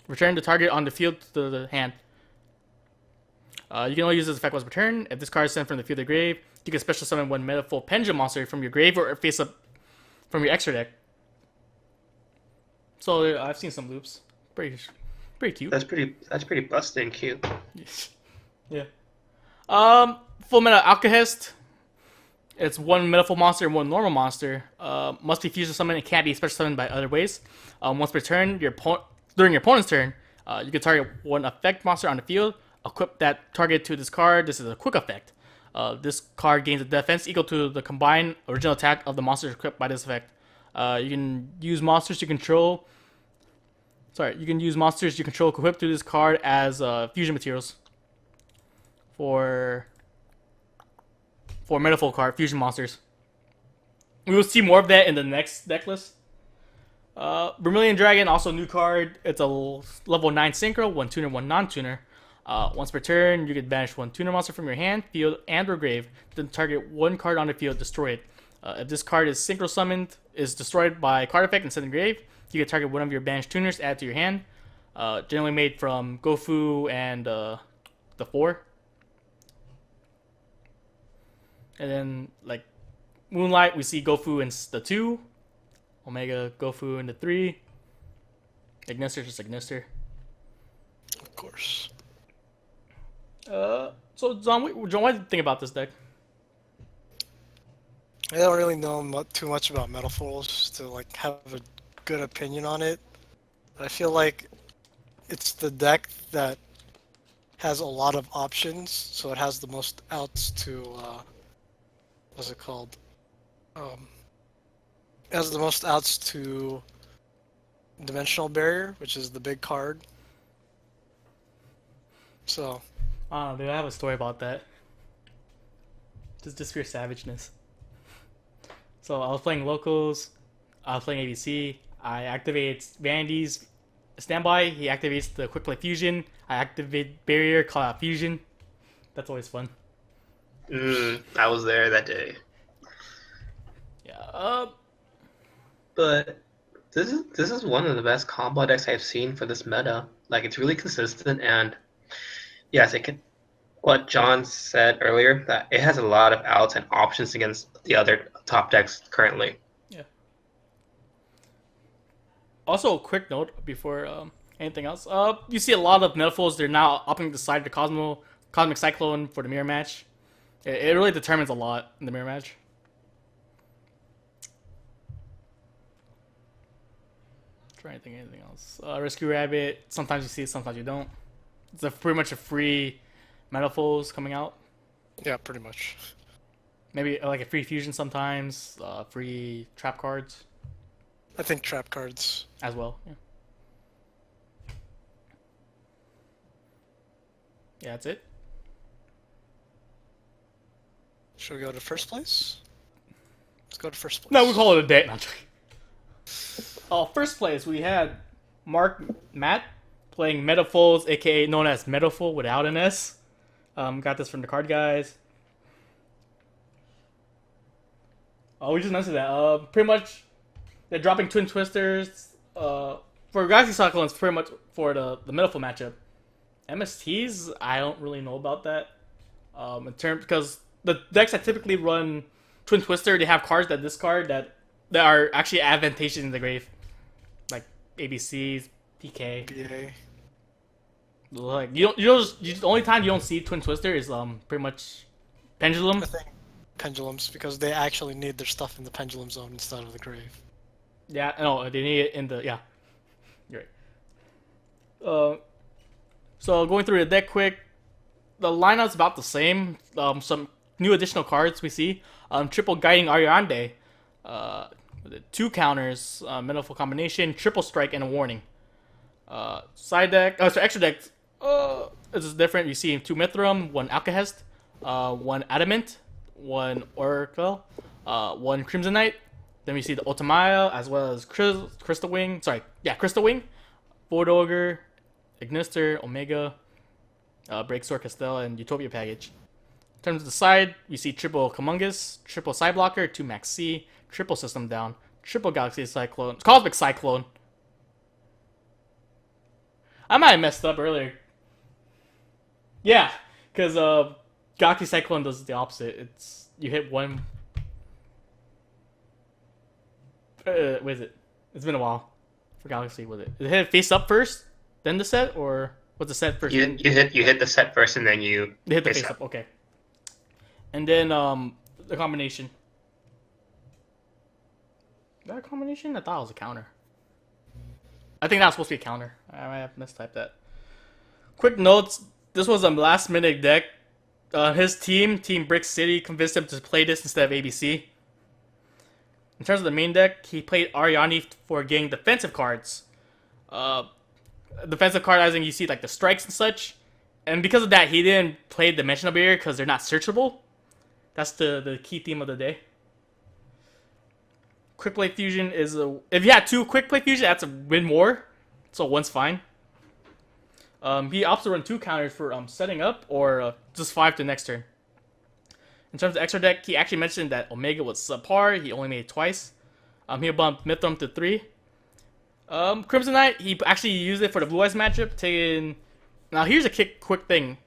Return the target on the field to the hand. You can only use this effect once per turn. If this card is sent from the field to the grave, you can special summon one Metaphor Pendulum monster from your grave or face up from your extra deck. So I've seen some loops. Pretty cute. That's pretty busting cute. Yeah. Full Metal Alcahest. It's one Metaphor monster and one normal monster. Must be fusion summoned and can't be special summoned by other ways. Once per turn, during your opponent's turn, you can target one effect monster on the field. Equip that target to this card. This is a quick effect. This card gains a defense equal to the combined original attack of the monsters equipped by this effect. You can use monsters you control. You can use monsters you control equipped to this card as fusion materials for Metaphor card fusion monsters. We will see more of that in the next deck list. Vermilion Dragon, also a new card. It's a level 9 synchro, one tuner, one non-tuner. Once per turn, you can banish one tuner monster from your hand, field, and or grave. Then target one card on the field, destroy it. If this card is synchro summoned, is destroyed by card effect and set in grave, you can target one of your banished tuners, add to your hand. Generally made from Gofu and the 4. And then, like, Moonlight, we see Gofu in the 2. Omega, Gofu in the 3. Ignister, just Ignister. Of course. So, John, what do you think about this deck? I don't really know too much about Metaphors to like have a good opinion on it. I feel like it's the deck that has a lot of options, so it has the most outs to what's it called? It has the most outs to Dimensional Barrier, which is the big card. So Dude, I have a story about that. Just pure savageness. So I was playing locals, I was playing ABC, I activate Vandy's standby, he activates the quick play fusion, I activate barrier, call out fusion. That's always fun. I was there that day. Yeah, But this is one of the best combo decks I've seen for this meta. Like, it's really consistent, and yes, it can. What John said earlier, that it has a lot of outs and options against the other top decks currently. yeah. Also, a quick note before anything else. You see a lot of metaphors, they're now opting to side the Cosmic Cyclone for the mirror match. It really determines a lot in the mirror match. Try anything else. Rescue Rabbit, sometimes you see it, sometimes you don't. It's pretty much a free metaphors coming out. yeah, pretty much. Maybe like a free fusion sometimes, free trap cards I think trap cards. as well. Yeah. Yeah, that's it. Should we go to first place? Let's go to first place. No, we call it a day. No, I'm joking. First place, we had Matt playing Metaphors, aka known as Metaphor without an S. Got this from the card guys. Oh, we just mentioned that. Pretty much, they're dropping Twin Twisters. For Galaxy Cyclones, pretty much for the Metaphor matchup. MSTs, I don't really know about that. Because the decks that typically run Twin Twister, they have cards that discard that are actually advantageous in the grave, like ABCs, PK. BA. Like the only time you don't see Twin Twister is pretty much Pendulum. I think pendulums, because they actually need their stuff in the pendulum zone instead of the grave. Yeah, no, they need it in the You're right. So going through the deck quick, the lineup's about the same. Some new additional cards we see. Triple Guiding Ariande. 2 counters, Metaphor combination, triple strike, and a warning. Side deck, so extra deck, this is different. You see 2 Mithram, 1 Alcahest, 1 Adamant, 1 Oracle, 1 Crimsonite. Then we see the Ultimaya, as well as Crystal Wing. Crystal Wing, Ford Ogre, Ignister, Omega, Breaksword Castell, and Utopia package. In terms of the side, we see triple Comungus, triple Side Blocker, 2 Max C, triple System Down, triple Galaxy Cyclone, Cosmic Cyclone. I might have messed up earlier. Yeah, because Galaxy Cyclone does the opposite. It's you hit one. What is it? It's been a while for Galaxy. Was it? Did it hit face up first, then the set, or was the set first? You hit the set first, and then you hit the face up. Okay. And then the combination. Is that a combination? I thought it was a counter. I think that was supposed to be a counter. I might have mistyped that. Quick notes. This was a last minute deck. His team Brick City, convinced him to play this instead of ABC. In terms of the main deck, he played Ariani for getting defensive cards. Defensive card, as in you see like the strikes and such. And because of that, he didn't play Dimensional Barrier because they're not searchable. That's the key theme of the day. Quick Play Fusion is if you had 2 Quick Play Fusion, that's a win more. So one's fine. He opts to run 2 counters for setting up, or just 5 to next turn. In terms of extra deck, he actually mentioned that Omega was subpar. He only made it twice. He bumped Mithram to 3. Crimsonite, he actually used it for the Blue Eyes matchup. Now here's a quick thing.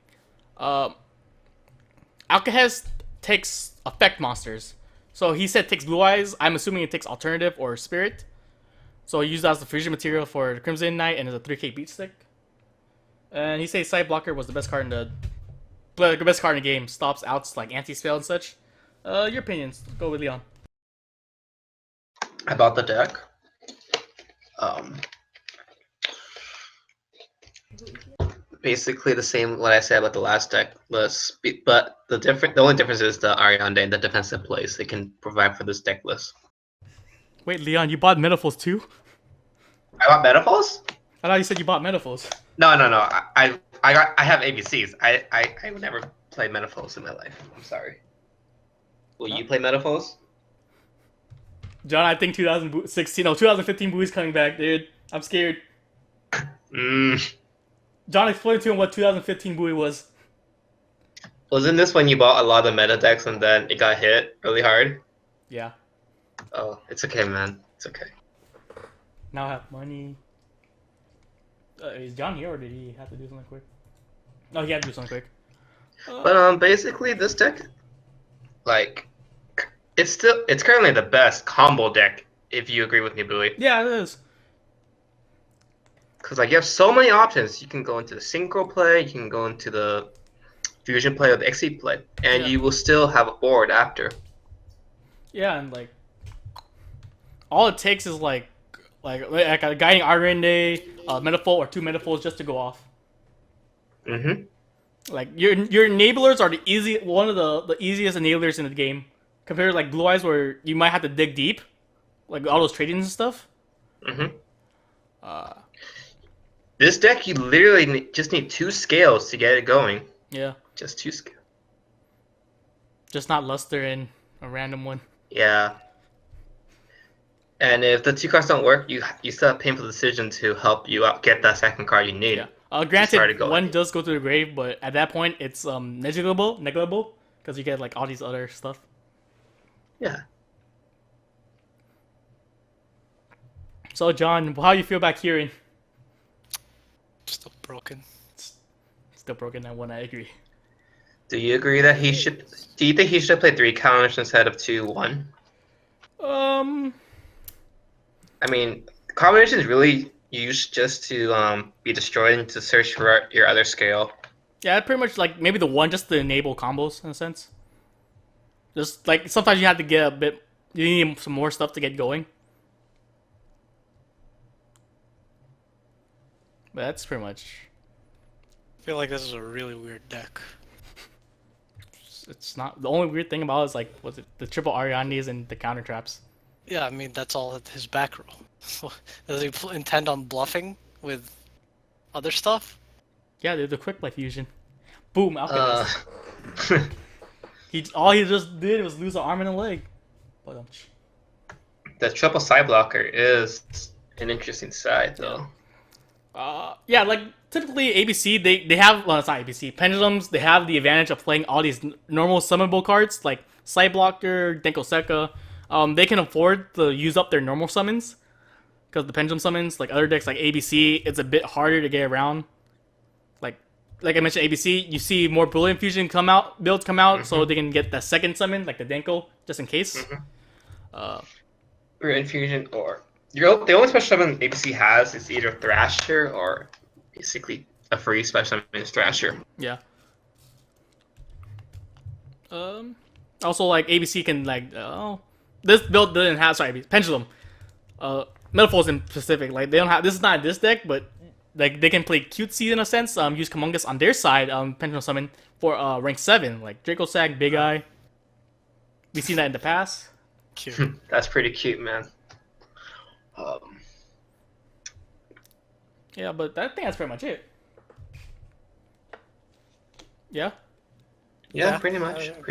Alcahest takes effect monsters. So he said takes Blue Eyes. I'm assuming it takes Alternative or Spirit. So he used that as the fusion material for the Crimson Knight and it's a 3k beat stick. And he says Side Blocker was the best card in the game. Stops outs like anti-spell and such. Your opinions. Go with Leon. About the deck. Basically the same what I said about the last deck list, but the only difference is the Ariande and the defensive plays they can provide for this deck list. Wait, Leon, you bought Metaphors too? I bought Metaphors? I thought you said you bought Metaphors. No. I have ABCs. I would never play Metaphors in my life. I'm sorry. Will you play Metaphors? John, I think 2015 Buoy's coming back, dude. I'm scared. John, explain to him what 2015 Buoy was. Wasn't this when you bought a lot of meta decks and then it got hit really hard? Yeah. Oh, it's okay, man. It's okay. Now I have money. Is John here or did he have to do something quick? No, he had to do something quick. But basically this deck, like, it's currently the best combo deck. If you agree with me, Bowie. Yeah, it is. Because like you have so many options. You can go into the synchro play, you can go into the fusion play or the XC play, and you will still have a board after. Yeah, and like all it takes is like a guiding Arende, metaphor or 2 metaphors just to go off. Like your enablers are one of the easiest enablers in the game compared to like Blue Eyes where you might have to dig deep, like all those tradings and stuff. This deck, you literally just need 2 scales to get it going. Yeah. Just 2 scales. Just not Luster and a random one. Yeah. And if the 2 cards don't work, you still have painful decision to help you out get that second card you need. Yeah. Granted, one does go to the grave, but at that point, it's negligible, because you get like all these other stuff. Yeah. So, John, how you feel about Kieran? Still broken. Still broken. I agree. Do you agree that he should? Do you think he should play 3 counters instead of 2/1? I mean, combination is really used just to be destroyed and to search for your other scale. Yeah, pretty much like maybe the one just to enable combos in a sense. Just like sometimes you have to get you need some more stuff to get going. But that's pretty much. I feel like this is a really weird deck. It's not the only weird thing about it is like was it the triple Ariandes and the counter traps. Yeah, I mean that's all his back row. Does he intend on bluffing with other stuff? Yeah, the quick play fusion. Boom, Alchemist. All he just did was lose an arm and a leg. But the triple side blocker is an interesting side though. Yeah, like typically ABC they have it's not ABC pendulums. They have the advantage of playing all these normal summonable cards like Side Blocker, Denko Seka. They can afford to use up their normal summons because the pendulum summons like other decks like ABC it's a bit harder to get around. Like I mentioned, ABC you see more Brilliant Fusion builds come out so they can get the second summon like the Denko just in case. Brilliant Fusion or. The only special summon ABC has is either Thrasher or basically a free special summon is Thrasher. Yeah. Also, like ABC can like this build doesn't have Pendulum. Metaphors in specific like they don't have this is not this deck but like they can play cutesy in a sense. Use Kamungus on their side. Pendulum summon for rank 7 like Draco Sag, Big Eye. We've seen that in the past. Cute. That's pretty cute, man. Yeah, but I think that's pretty much it. Yeah? Yeah, pretty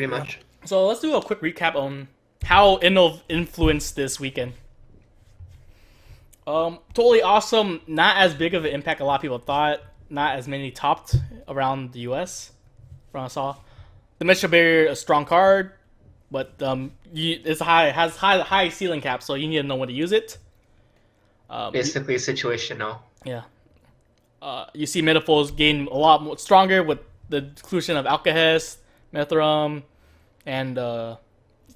much. So let's do a quick recap on how Innov influenced this weekend. Totally awesome. Not as big of an impact a lot of people thought. Not as many topped around the US. From what I saw. The Metro Barrier, a strong card, but it's has high ceiling cap, so you need to know when to use it. Basically situational. Yeah. You see Metaphors gain a lot more stronger with the inclusion of Alcahest, Methrum, and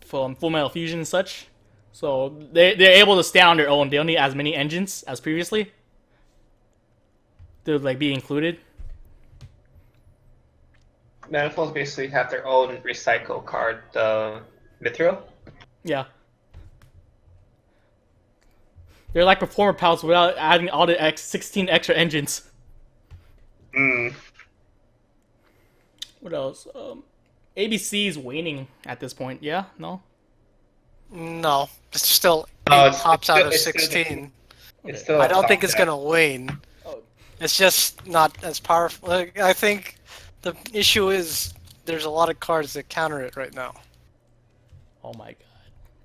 from Full Metal Fusion and such. So they're able to stay on their own. They don't need as many engines as previously. To like be included. Manifolds basically have their own recycle card, the Mithril. Yeah. They're like performer pals without adding all the 16 extra engines. What else? ABC is waning at this point. Yeah? No? No, it's still No, 8 pops out of it's still- 16. It's still. I don't think top it's deck. gonna wane. Oh. It's just not as powerful. Like, I think the issue is there's a lot of cards that counter it right now. Oh my god.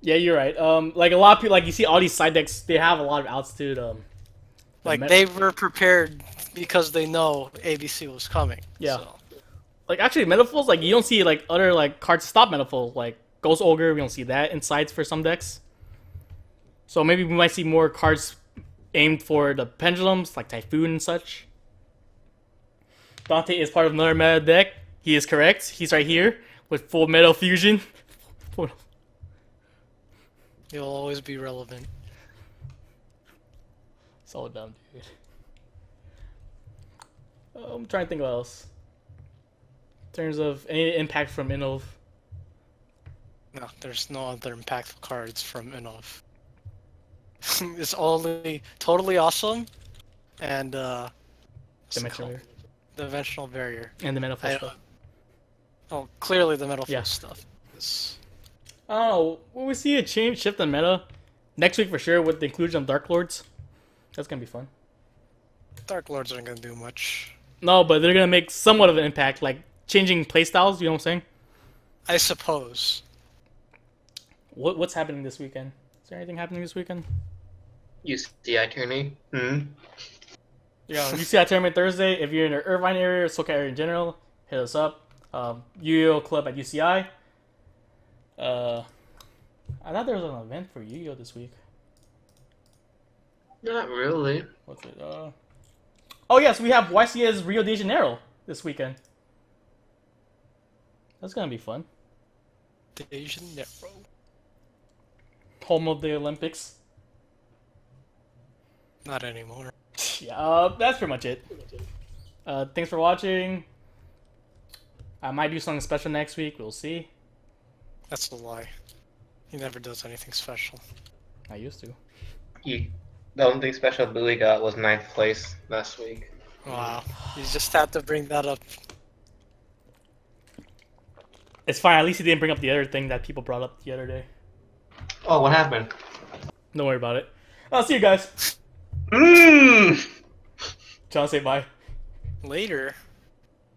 Yeah, you're right. Like a lot of people, like you see all these side decks, they have a lot of altitude. Like met- they were prepared because they know ABC was coming. Yeah. So. Like actually, Metafolds, like you don't see like other like cards stop Metafold, like Ghost Ogre. We don't see that in sides for some decks. So maybe we might see more cards aimed for the pendulums, like Typhoon and such. Dante is part of another meta deck. He is correct. He's right here with Full Metal Fusion. You'll always be relevant. So dumb, dude. I'm trying to think what else. In terms of any impact from Innov. No, there's no other impactful cards from Innov. It's only totally awesome and Dimensional Barrier. And the Metafold I- stuff. Oh, clearly the Metal Yeah. stuff. I don't know. Will we see a shift in meta next week for sure with the inclusion of Dark Lords? That's gonna be fun. Dark Lords aren't gonna do much. No, but they're gonna make somewhat of an impact, like changing playstyles. You know what I'm saying? I suppose. What's happening this weekend? Is there anything happening this weekend? UCI tourney. Yeah, you see that tournament Thursday. If you're in the Irvine area or SoCal area in general, hit us up. Yu-Gi-Oh Club at UCI. I thought there was an event for Yu-Gi-Oh this week. Not really. What's it? Oh yes, we have YCS Rio de Janeiro this weekend. That's gonna be fun. De Janeiro. Home of the Olympics. Not anymore. Yeah, that's pretty much it. Thanks for watching. I might do something special next week. We'll see. That's a lie. He never does anything special. I used to. The only thing special Bowie got was 9th place last week. Wow. You just had to bring that up. It's fine. At least he didn't bring up the other thing that people brought up the other day. Oh, what happened? Don't worry about it. I'll see you guys. Mmm. John, say bye. Later.